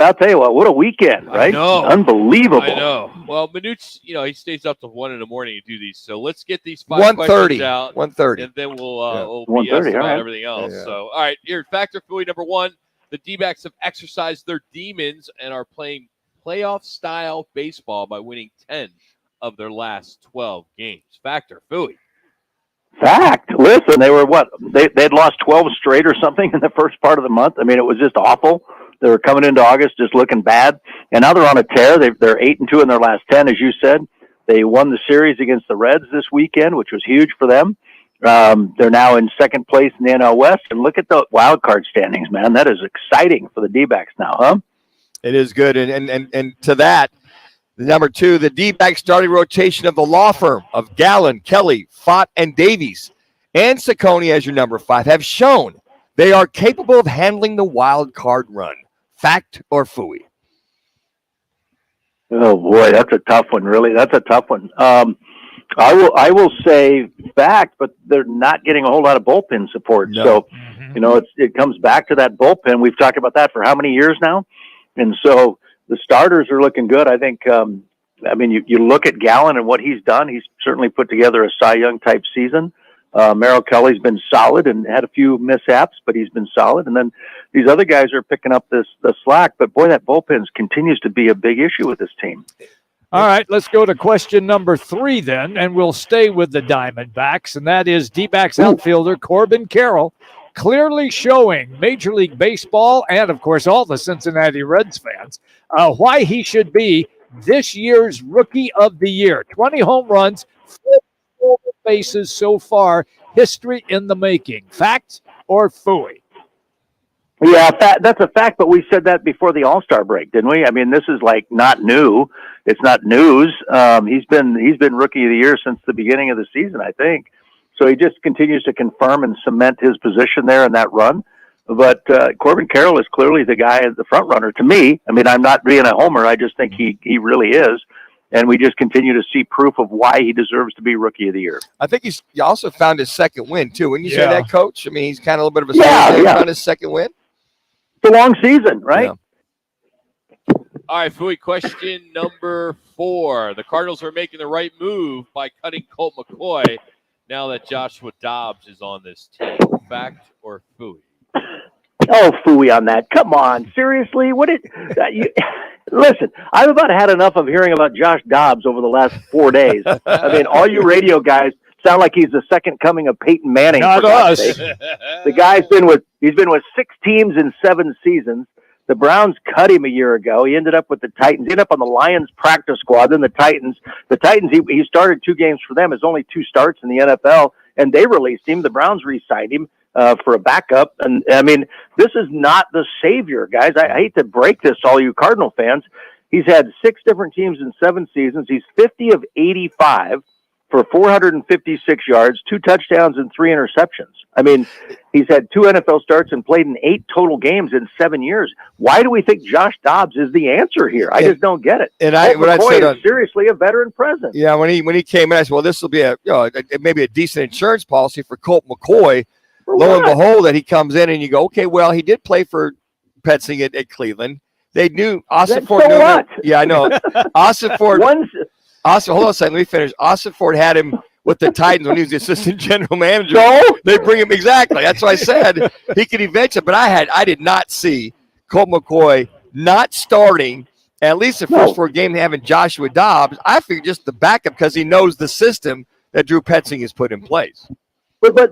I'll tell you what a weekend, right? I know. Unbelievable. I know. Well, Minute's, he stays up to 1 in the morning to do these. So let's get these 5 questions out. 1:30. And then we'll BS about right. everything else. Yeah. So, all right, here, Factor Fouhy number 1. The D-backs have exercised their demons and are playing playoff-style baseball by winning 10 of their last 12 games. Factor Fouhy. Fact. Listen, they were they'd lost 12 straight or something in the first part of the month. I mean, it was just awful. They were coming into August just looking bad, and now they're on a tear. They're 8-2 in their last 10, as you said. They won the series against the Reds this weekend, which was huge for them. They're now in second place in the NL West, and look at the wild card standings, man. That is exciting for the D-backs now, huh? It is good, and to that, number 2, the D-backs starting rotation of the law firm of Gallen, Kelly, Fott, and Davies, and Ciccone as your number 5 have shown they are capable of handling the wild card run. Fact or Fouhy? Oh boy, that's a tough one. Really, that's a tough one. I will say fact, but they're not getting a whole lot of bullpen support. No. So, it comes back to that bullpen. We've talked about that for how many years now, and so the starters are looking good. I think. You look at Gallen and what he's done. He's certainly put together a Cy Young type season. Merrill Kelly's been solid and had a few mishaps, but he's been solid. And then these other guys are picking up the slack. But boy, that bullpen continues to be a big issue with this team. All right, let's go to question number 3 then, and we'll stay with the Diamondbacks, and that is D-backs outfielder Corbin Carroll, clearly showing Major League Baseball and, of course, all the Cincinnati Reds fans why he should be this year's Rookie of the Year. 20 home runs, 4 bases so far, history in the making. Fact or Fouhy? Yeah, that's a fact, but we said that before the All-Star break, didn't we? I mean, this is like not new. It's not news. He's been Rookie of the Year since the beginning of the season, I think. So he just continues to confirm and cement his position there in that run. But Corbin Carroll is clearly the guy, the front runner to me. I mean, I'm not being a homer. I just think he really is. And we just continue to see proof of why he deserves to be Rookie of the Year. I think he also found his second win, too. Wouldn't you say that, Coach? I mean, he's kind of a little bit of a found his second win. It's a long season, right? Yeah. All right, Fouhy, question number 4. The Cardinals are making the right move by cutting Colt McCoy now that Joshua Dobbs is on this team. Fact or Fouhy? Oh, Fouhy on that. Come on. Seriously? Listen, I've about had enough of hearing about Josh Dobbs over the last 4 days. I mean, all you radio guys sound like he's the second coming of Peyton Manning. Not us. The guy's been with 6 teams in 7 seasons. The Browns cut him a year ago. He ended up with the Titans. He ended up on the Lions practice squad, then the Titans. The Titans, he started 2 games for them. His only 2 starts in the NFL, and they released him. The Browns re-signed him for a backup. And, I mean, this is not the savior, guys. I hate to break this to all you Cardinal fans. He's had 6 different teams in 7 seasons. He's 50 of 85 for 456 yards, 2 touchdowns, and 3 interceptions. I mean, he's had 2 NFL starts and played in 8 total games in 7 years. Why do we think Josh Dobbs is the answer here? I just don't get it. And McCoy is seriously a veteran presence. Yeah, when he came in, I said, well, this will be maybe a decent insurance policy for Colt McCoy. Lo and behold, that he comes in and you go, okay, well, he did play for Petsing at Cleveland. They knew Austin Ford. Yeah, I know. Austin Ford. Hold on a second. Let me finish. Austin Ford had him with the Titans when he was the assistant general manager. No? They bring him exactly. That's why I said he could eventually. But I did not see Colt McCoy not starting at least the first 4 games having Joshua Dobbs. I figured just the backup because he knows the system that Drew Petzing has put in place. But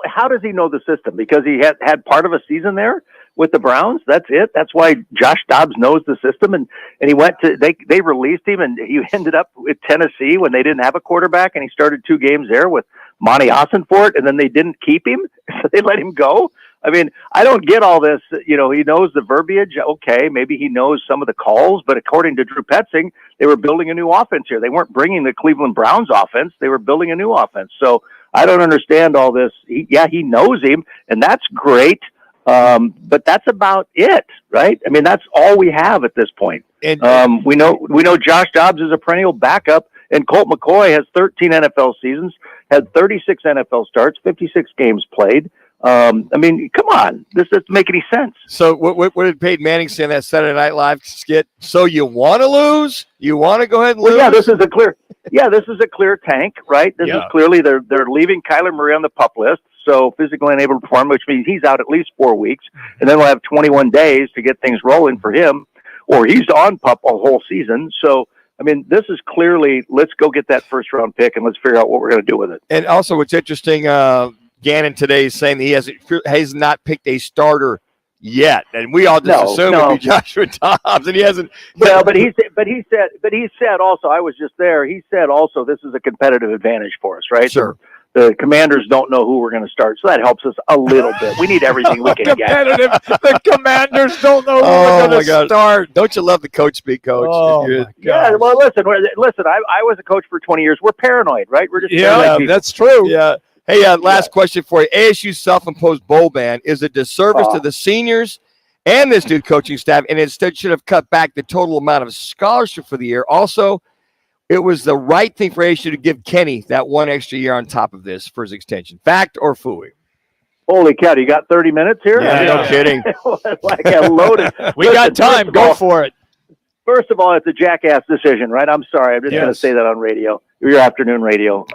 how does he know the system? Because he had part of a season there with the Browns. That's it. That's why Josh Dobbs knows the system. And he went to they released him, and he ended up with Tennessee when they didn't have a quarterback, and he started 2 games there with Monty Ossenfort, and then they didn't keep him, so they let him go. I mean, I don't get all this. He knows the verbiage. Okay, maybe he knows some of the calls, but according to Drew Petzing, they were building a new offense here. They weren't bringing the Cleveland Browns offense. They were building a new offense. So I don't understand all this. He knows him, and that's great. But that's about it, right? I mean, that's all we have at this point. And we know Josh Dobbs is a perennial backup, and Colt McCoy has 13 NFL seasons, had 36 NFL starts, 56 games played. I mean, come on, this doesn't make any sense. So what did Peyton Manning say in that Saturday Night Live skit? So you want to lose? You want to go ahead and lose? Well, yeah, this is a clear tank, right? This is clearly they're leaving Kyler Murray on the PUP list, so physically unable to perform, which means he's out at least 4 weeks, and then we'll have 21 days to get things rolling for him, or he's on PUP a whole season. So, I mean, this is clearly, let's go get that first round pick and let's figure out what we're going to do with it. And also, what's interesting, Gannon today is saying that he has not picked a starter yet, and we all just assume it would be Joshua Dobbs, and he hasn't. Well, but he said also, I was just there. He said also, this is a competitive advantage for us, right? Sure. The Commanders don't know who we're going to start, so that helps us a little bit. We need everything we can get. The Commanders don't know who we're going to start. Don't you love the coach speak, Coach? Oh, my God. Yeah, well, listen. I was a coach for 20 years. We're paranoid, right? We're just paranoid people. That's true. Yeah. Hey, last question for you. ASU self-imposed bowl ban is a disservice to the seniors and this new coaching staff, and instead should have cut back the total amount of scholarship for the year. Also, it was the right thing for ASU to give Kenny that one extra year on top of this for his extension. Fact or Fouhy? Holy cow, you got 30 minutes here? Yeah, no kidding. Like a loaded. We got time. Go for it. First of all, it's a jackass decision, right? I'm sorry. I'm just going to say that on radio, your afternoon radio.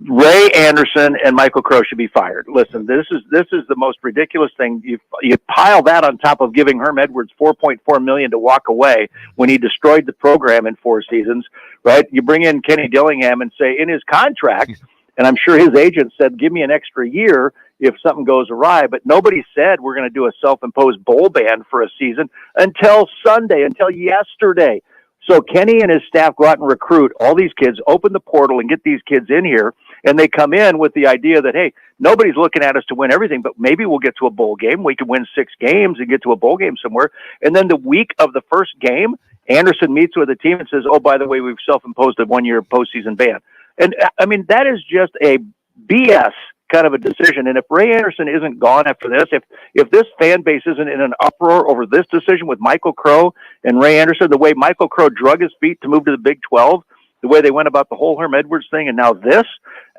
Ray Anderson and Michael Crow should be fired. Listen, this is the most ridiculous thing. You pile that on top of giving Herm Edwards $4.4 million to walk away when he destroyed the program in 4 seasons, right? You bring in Kenny Dillingham and say in his contract, and I'm sure his agent said, give me an extra year if something goes awry, but nobody said we're going to do a self-imposed bowl ban for a season until Sunday, until yesterday. So Kenny and his staff go out and recruit all these kids, open the portal and get these kids in here. And they come in with the idea that, hey, nobody's looking at us to win everything, but maybe we'll get to a bowl game. We could win 6 games and get to a bowl game somewhere. And then the week of the first game, Anderson meets with the team and says, oh, by the way, we've self-imposed a 1-year postseason ban. And I mean, that is just a BS kind of a decision. And if Ray Anderson isn't gone after this, if this fan base isn't in an uproar over this decision with Michael Crow and Ray Anderson, the way Michael Crow drug his feet to move to the Big 12, the way they went about the whole Herm Edwards thing, and now this,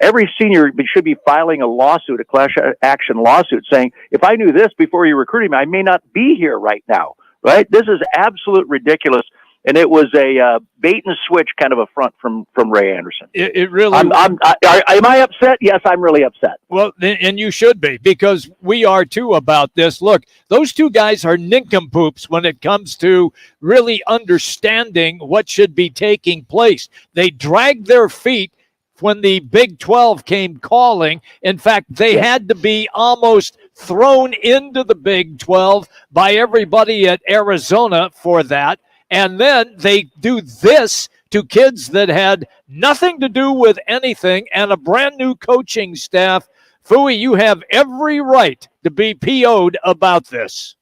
every senior should be filing a lawsuit, a class action lawsuit, saying, if I knew this before you recruited me, I may not be here right now, right? This is absolute ridiculous. And it was a bait and switch kind of affront from Ray Anderson. It really. Am I upset? Yes, I'm really upset. Well, and you should be, because we are too about this. Look, those two guys are nincompoops when it comes to really understanding what should be taking place. They dragged their feet when the Big 12 came calling. In fact, they had to be almost thrown into the Big 12 by everybody at Arizona for that. And then they do this to kids that had nothing to do with anything and a brand new coaching staff. Fouhy, you have every right to be PO'd about this.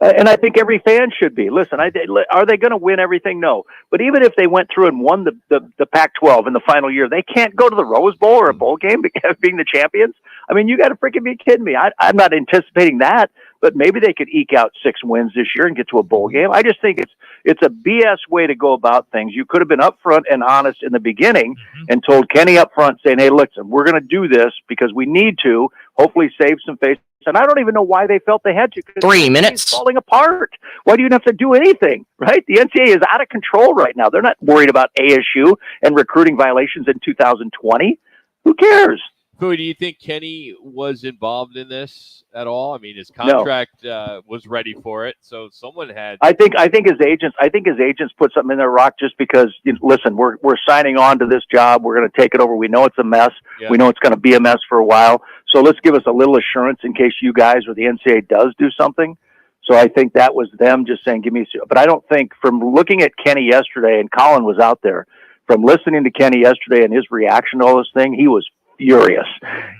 And I think every fan should be. Listen, are they going to win everything? No. But even if they went through and won the Pac-12 in the final year, they can't go to the Rose Bowl or a bowl game because being the champions. I mean, you got to freaking be kidding me. I'm not anticipating that, but maybe they could eke out 6 wins this year and get to a bowl game. I just think it's a BS way to go about things. You could have been upfront and honest in the beginning and told Kenny up front saying, hey, listen, we're going to do this because we need to hopefully save some face. And I don't even know why they felt they had to. 3 minutes. It's falling apart. Why do you have to do anything, right? The NCAA is out of control right now. They're not worried about ASU and recruiting violations in 2020. Who cares? Fouhy, do you think Kenny was involved in this at all? I mean, his contract was ready for it, so someone had. I think his agents put something in their rock just because. Listen, we're signing on to this job. We're going to take it over. We know it's a mess. Yeah. We know it's going to be a mess for a while. So let's give us a little assurance in case you guys or the NCAA does do something. So I think that was them just saying, give me. But I don't think, from looking at Kenny yesterday, and Colin was out there, from listening to Kenny yesterday and his reaction to all this thing, he was furious.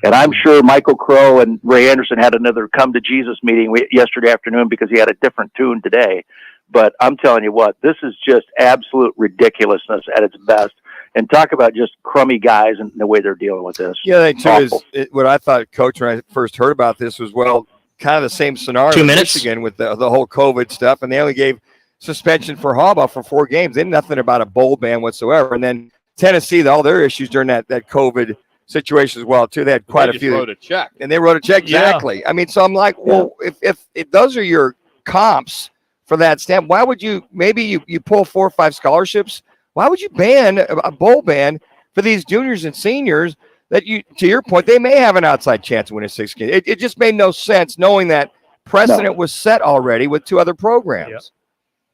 And I'm sure Michael Crow and Ray Anderson had another come to Jesus meeting yesterday afternoon because he had a different tune today. But I'm telling you what, this is just absolute ridiculousness at its best. And talk about just crummy guys and the way they're dealing with this. Yeah, that too is what I thought, Coach, when I first heard about this was, well, kind of the same scenario 2 minutes. Michigan with the whole COVID stuff. And they only gave suspension for Harbaugh for 4 games. They did nothing about a bowl ban whatsoever. And then Tennessee, all their issues during that COVID situation as well too. They had quite They a just few, wrote a check. and they wrote a check Yeah. exactly. I mean, so I'm like, well, if those are your comps for that stamp, why would you? Maybe you pull 4 or 5 scholarships. Why would you ban a bowl ban for these juniors and seniors that you, to your point, they may have an outside chance of winning 6 games? It just made no sense knowing that precedent was set already with 2 other programs. Yep.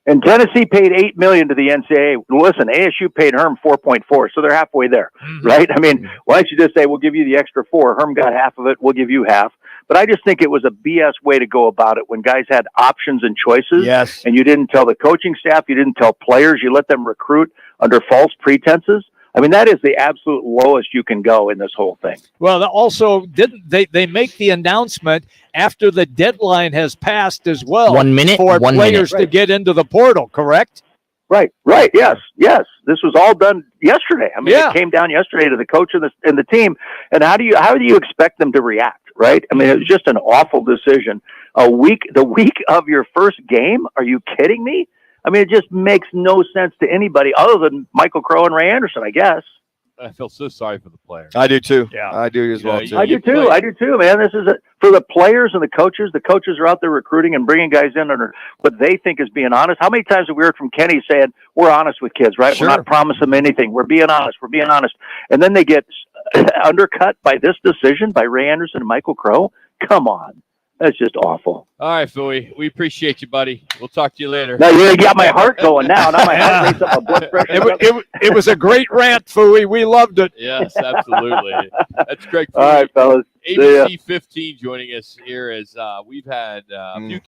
And Tennessee paid $8 million to the NCAA. Listen, ASU paid Herm 4.4, so they're halfway there, right? I mean, why don't you just say we'll give you the extra 4? Herm got half of it. We'll give you half. But I just think it was a BS way to go about it when guys had options and choices. Yes. And you didn't tell the coaching staff, you didn't tell players, you let them recruit under false pretenses. I mean, that is the absolute lowest you can go in this whole thing. Well, also, didn't they make the announcement after the deadline has passed as well? 1 minute, for 1 players minute. to get into the portal, correct? Right. Yes. This was all done yesterday. I mean, Yeah. It came down yesterday to the coach and the team. And how do you expect them to react? Right. I mean, it was just an awful decision. The week of your first game. Are you kidding me? I mean, it just makes no sense to anybody other than Michael Crow and Ray Anderson, I guess. I feel so sorry for the players. I do too. Yeah. I do as well Yeah, too. I do too, man. This is for the players and the coaches. The coaches are out there recruiting and bringing guys in under what they think is being honest. How many times have we heard from Kenny saying, we're honest with kids, right? Sure. We're not promising them anything. We're being honest. And then they get undercut by this decision by Ray Anderson and Michael Crow. Come on. That's just awful. All right, Fouhy. We appreciate you, buddy. We'll talk to you later. Now you got my heart going now. Now my heart rates up, my blood pressure. It was a great rant, Fouhy. We loved it. Yes, absolutely. That's Greg Fouhy. All right, fellas. See ya. ABC 15 joining us here as we've had a few